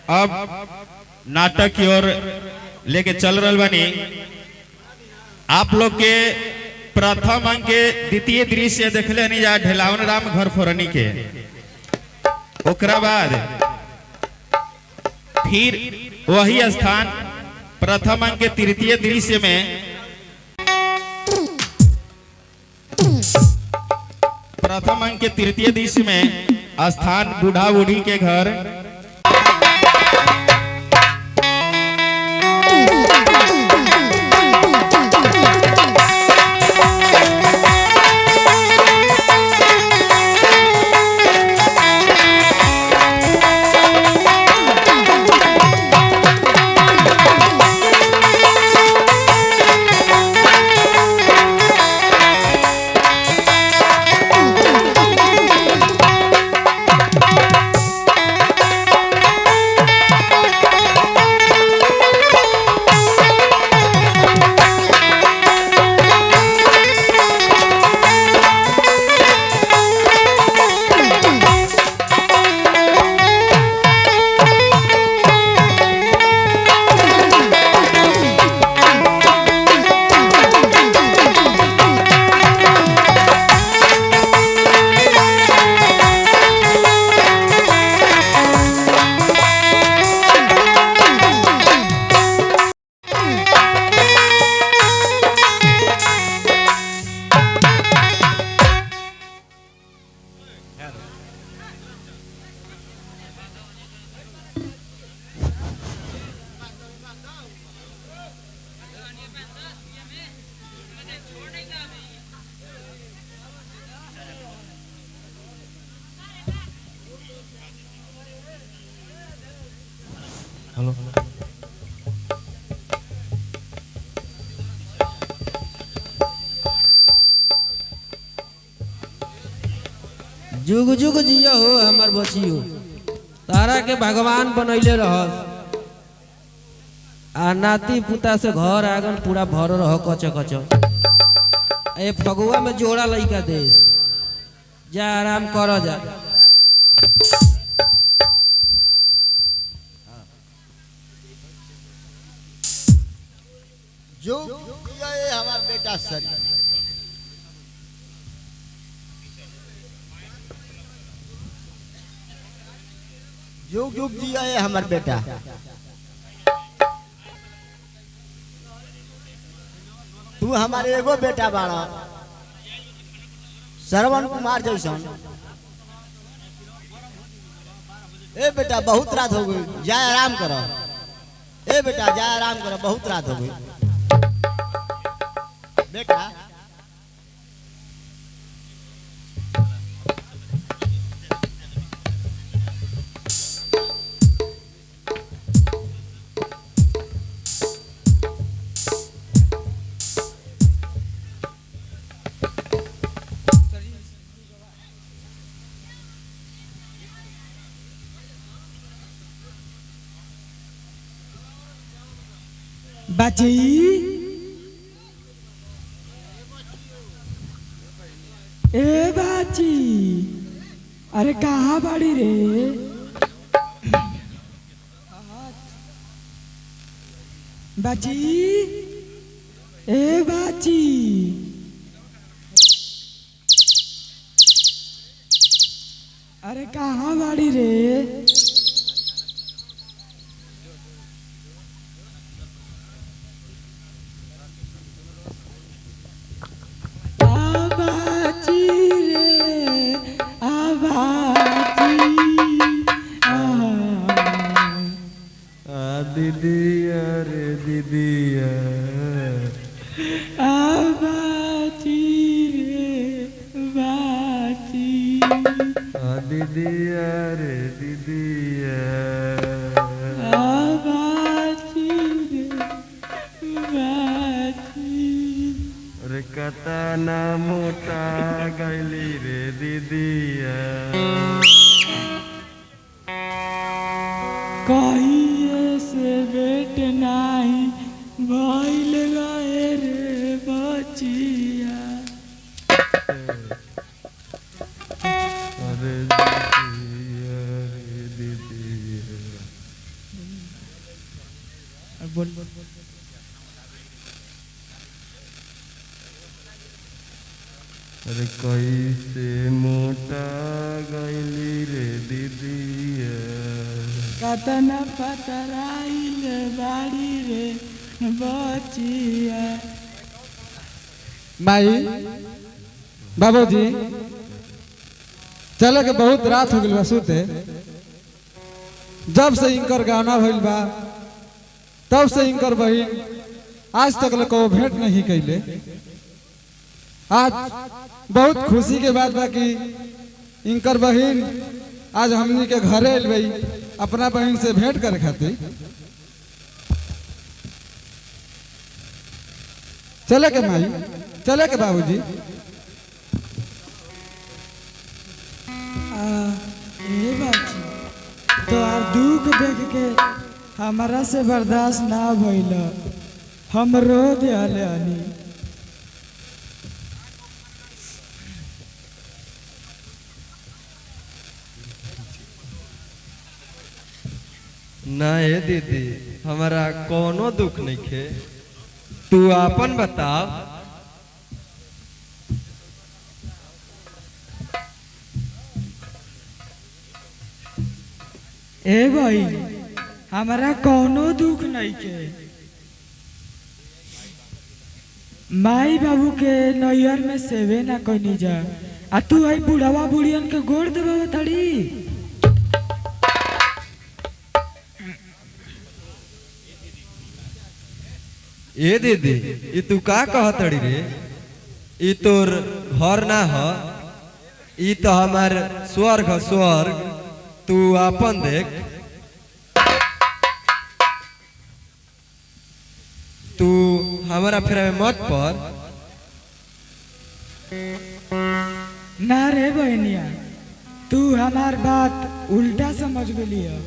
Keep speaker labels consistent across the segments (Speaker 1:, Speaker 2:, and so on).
Speaker 1: अब नाटक की ओर लेके चल रहा बनी। आप लोग के प्रथम अंक के द्वितीय दृश्य देखले नहीं जा ढेलावन राम घर फोरनी के। ओकरा बाद फिर वही स्थान प्रथम अंक के तृतीय दृश्य में प्रथम अंक के तृतीय दृश्य में स्थान बूढ़ा बूढ़ी के घर। हेलो
Speaker 2: जुग जुग जिया हो हमार बचियो। तारा के भगवान बनैले रहस आ नाती पुता से घर आंगन पूरा भर रह कच कच। ए फगुआ में जोड़ा लइका देश जा आराम कर जा।
Speaker 3: जो ये हमार बेटा सर जुग जुग जिया है हमार बेटा। तू हमारे एगो बेटा बाड़ा श्रवण कुमार जैसन। ए बेटा बहुत रात हो गई जा आराम करो। ए बेटा जा आराम करो बहुत रात हो गई बेटा।
Speaker 4: बाजी ए बाजी अरे कहाँ बाड़ी रे? बाजी ए बाजी अरे कहाँ बाड़ी रे?
Speaker 5: दीदिया रे दीदिया
Speaker 4: बाची रे बाची
Speaker 5: दीदिया रे दीदिया
Speaker 4: बाची रे बाची
Speaker 5: रे कतना मोटा गैली रे दीदिया।
Speaker 4: कहीं से बेट नहीं भइल गए रे बचिया।
Speaker 5: अरे दीदिया रे दीदिया
Speaker 4: बोल
Speaker 5: अरे कैसे मोटा गईली रे दीदिया
Speaker 4: कतना पतराइल बाड़ी रे बचिया।
Speaker 6: माई बाबूजी चले के बहुत रात हो गइल बा सुते। जब से इनकर गाना भइल बा तब से इनकर बहिन आज तक ले को भेंट नहीं कैले। आज बहुत खुशी के बात बा कि इनकर बहिन आज हमनी के घरे आइल बई अपना बहिन से भेंट करे खातिर। चले के माई चले के बाबूजी।
Speaker 4: ए बाची तो आर दुख देख के हमारा से बर्दाश्त ना भइल, हम रो दियाले आनी।
Speaker 5: ना ए दीदी हमारा कोनो दुख नहीं खे, तू आपन बताओ।
Speaker 4: ए भाई हमारा कोनो दुख नहीं के, माई बाबू के नैयर में सेवे ना कनी जा आ तू आई बुढ़ावा बुढ़ियन के गोड़ देबा तड़ी।
Speaker 5: ए दीदी ये तू का कहतड़ी रे, ई तोर घर ना ह, ई तो हमार स्वर्ग ह स्वर्ग, तू आपन देख। तू हमारा फेरा में मत पर।
Speaker 4: ना रे बहनिया तू हमार बात उल्टा समझ गेली है।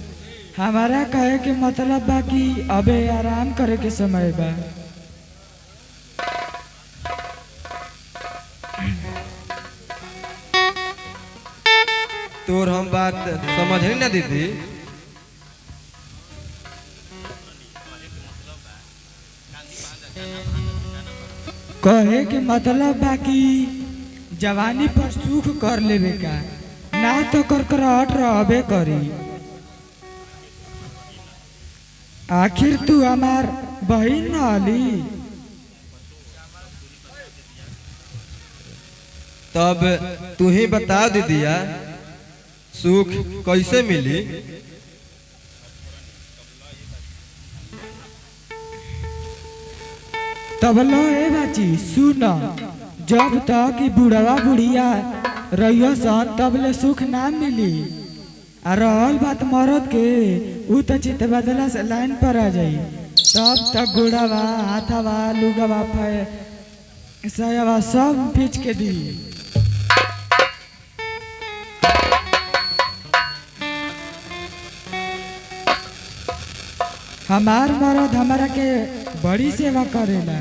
Speaker 4: हमारा कहे के मतलब बा कि अबे आराम करे के समय बा।
Speaker 5: तोर हम बात समझ ना दीदी।
Speaker 4: कहे के मतलब बा कि जवानी पर सुख कर लेवे का, ना तो करकराहट रहबे करी। आखिर तू हमार बहिन न हली।
Speaker 5: तब तू ही बता दीदिया सुख कैसे मिली।
Speaker 4: तब लो ए बाची सुन, जब तक कि बुढ़वा बुढ़िया रहियो सन तब ले सुख ना मिली। आ रहल बात मरद के, ऊ तो चित बदला से लाइन पर आ जाई, तब तक गुड़ावा हाथावा लुगावा सयावा सब पीछ के दी। हमार मरद हमारा के बड़ी सेवा करेला।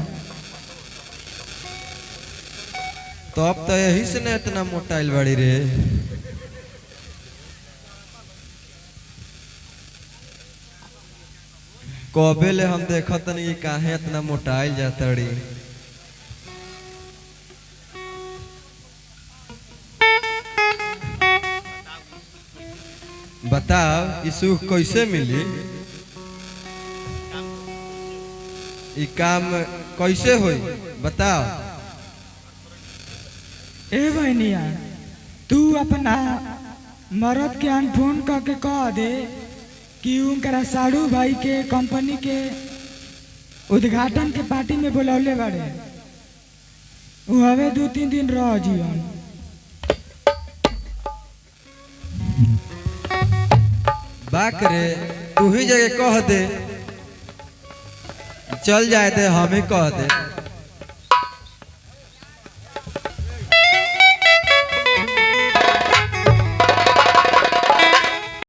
Speaker 5: तो अब तो यही से ना इतना मोटाइल बड़ी रे। कबे ले हम देखत नहीं काहे इतना मोटाइल जातड़ी। बताओ ई सुख कैसे मिली, ई काम कैसे होई बताओ।
Speaker 4: ए बहनिया तू अपना मरद के फोन करके कह दे कि उनकरा साड़ू भाई के कंपनी के उद्घाटन के पार्टी में बुलौले बाड़े, उ हवे 2-3 दिन रह जीवन।
Speaker 5: बाक रे तू ही जगह कह दे, चल जाए दे हमें कह दे।